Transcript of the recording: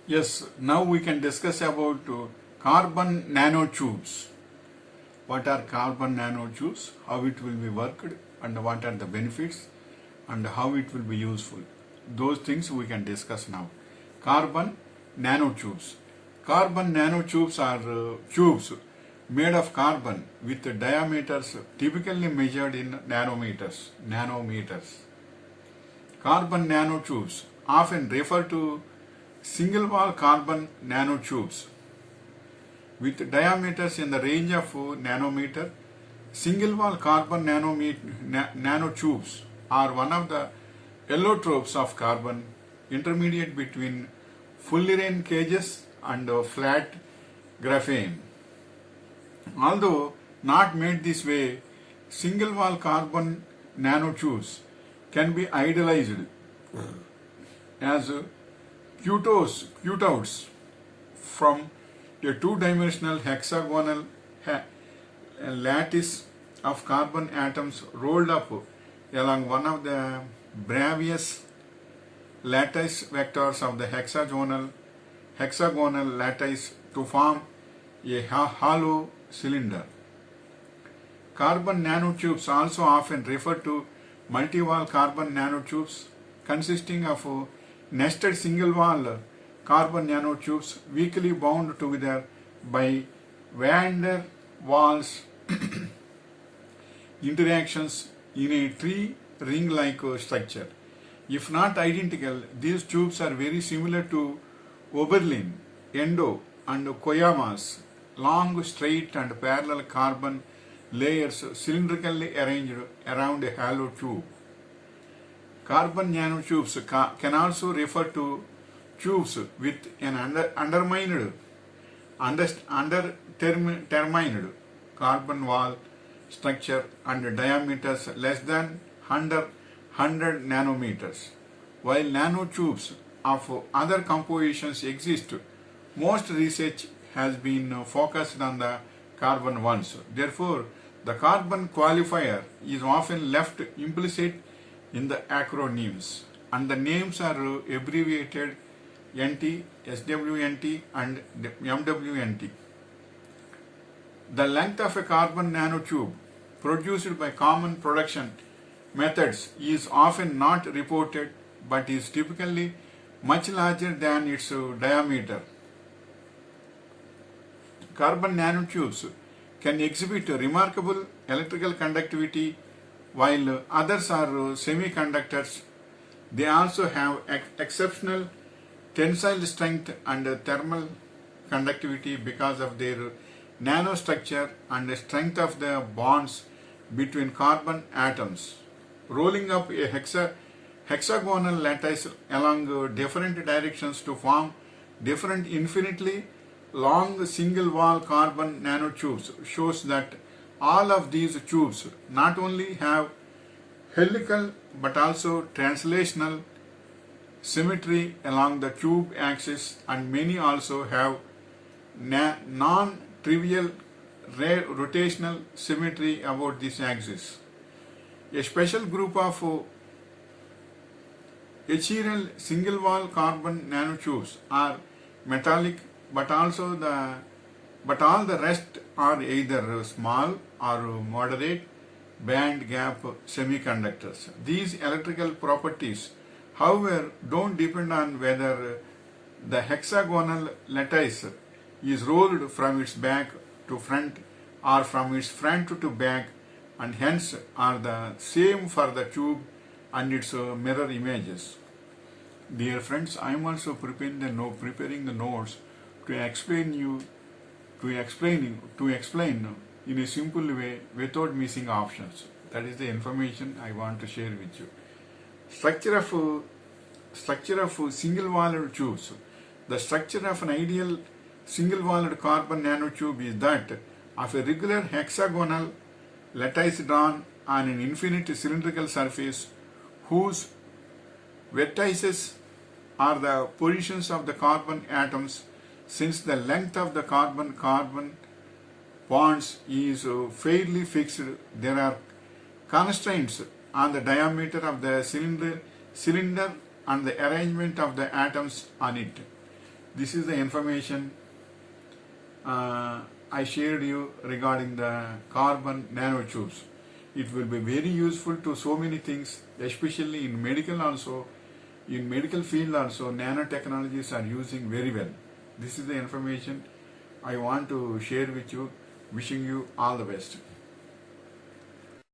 Yes, now we can discuss about carbon nanotubes. What are carbon nanotubes, how it will be worked, and what are the benefits, and how it will be useful. Those things we can discuss now. Carbon nanotubes. Carbon nanotubes are tubes made of carbon with diameters typically measured in nanometers. Carbon nanotubes, often referred to single wall carbon nanotubes with diameters in the range of nanometer. Single wall carbon nanotubes are one of the allotropes of carbon, intermediate between Fullerene cages and flat graphene. Although not made this way, single wall carbon nanotubes can be idealized as cutouts from a two-dimensional hexagonal lattice of carbon atoms rolled up along one of the Bravais lattice vectors of the hexagonal lattice to form a hollow cylinder. Carbon nanotubes also often referred to multi-wall carbon nanotubes consisting of nested single-wall carbon nanotubes weakly bound together by van der Waals interactions in a tree ring-like structure. If not identical, these tubes are very similar to Oberlin, Endo, and Koyama's long, straight, and parallel carbon layers cylindrically arranged around a hollow tube. Carbon nanotubes can also refer to tubes with an underdetermined carbon wall structure and diameters less than 100 nanometers. While nanotubes of other compositions exist, most research has been focused on the carbon ones. Therefore, the carbon qualifier is often left implicit in the acronyms, and the names are abbreviated NT, SWNT, and MWNT. The length of a carbon nanotube produced by common production methods is often not reported but is typically much larger than its diameter. Carbon nanotubes can exhibit remarkable electrical conductivity while others are semiconductors. They also have exceptional tensile strength and thermal conductivity because of their nanostructure and strength of the bonds between carbon atoms. Rolling up a hexagonal lattice along different directions to form different infinitely long single wall carbon nanotubes shows that all of these tubes not only have helical but also translational symmetry along the tube axis, and many also have non-trivial rotational symmetry about this axis. A special group of achiral single-wall carbon nanotubes are metallic, but all the rest are either small or moderate band gap semiconductors. These electrical properties, however, don't depend on whether the hexagonal lattice is rolled from its back to front or from its front to back, and hence are the same for the tube and its mirror images. Dear friends, I am also preparing the notes to explain in a simple way without missing options. That is the information I want to share with you. Structure of single-walled tubes. The structure of an ideal single-walled carbon nanotube is that of a regular hexagonal lattice drawn on an infinite cylindrical surface whose vertices are the positions of the carbon atoms. Since the length of the carbon-carbon bonds is fairly fixed, there are constraints on the diameter of the cylinder and the arrangement of the atoms on it. This is the information I shared you regarding the carbon nanotubes. It will be very useful to so many things, especially in medical also. In medical field also, nanotechnologies are using very well. This is the information I want to share with you. Wishing you all the best.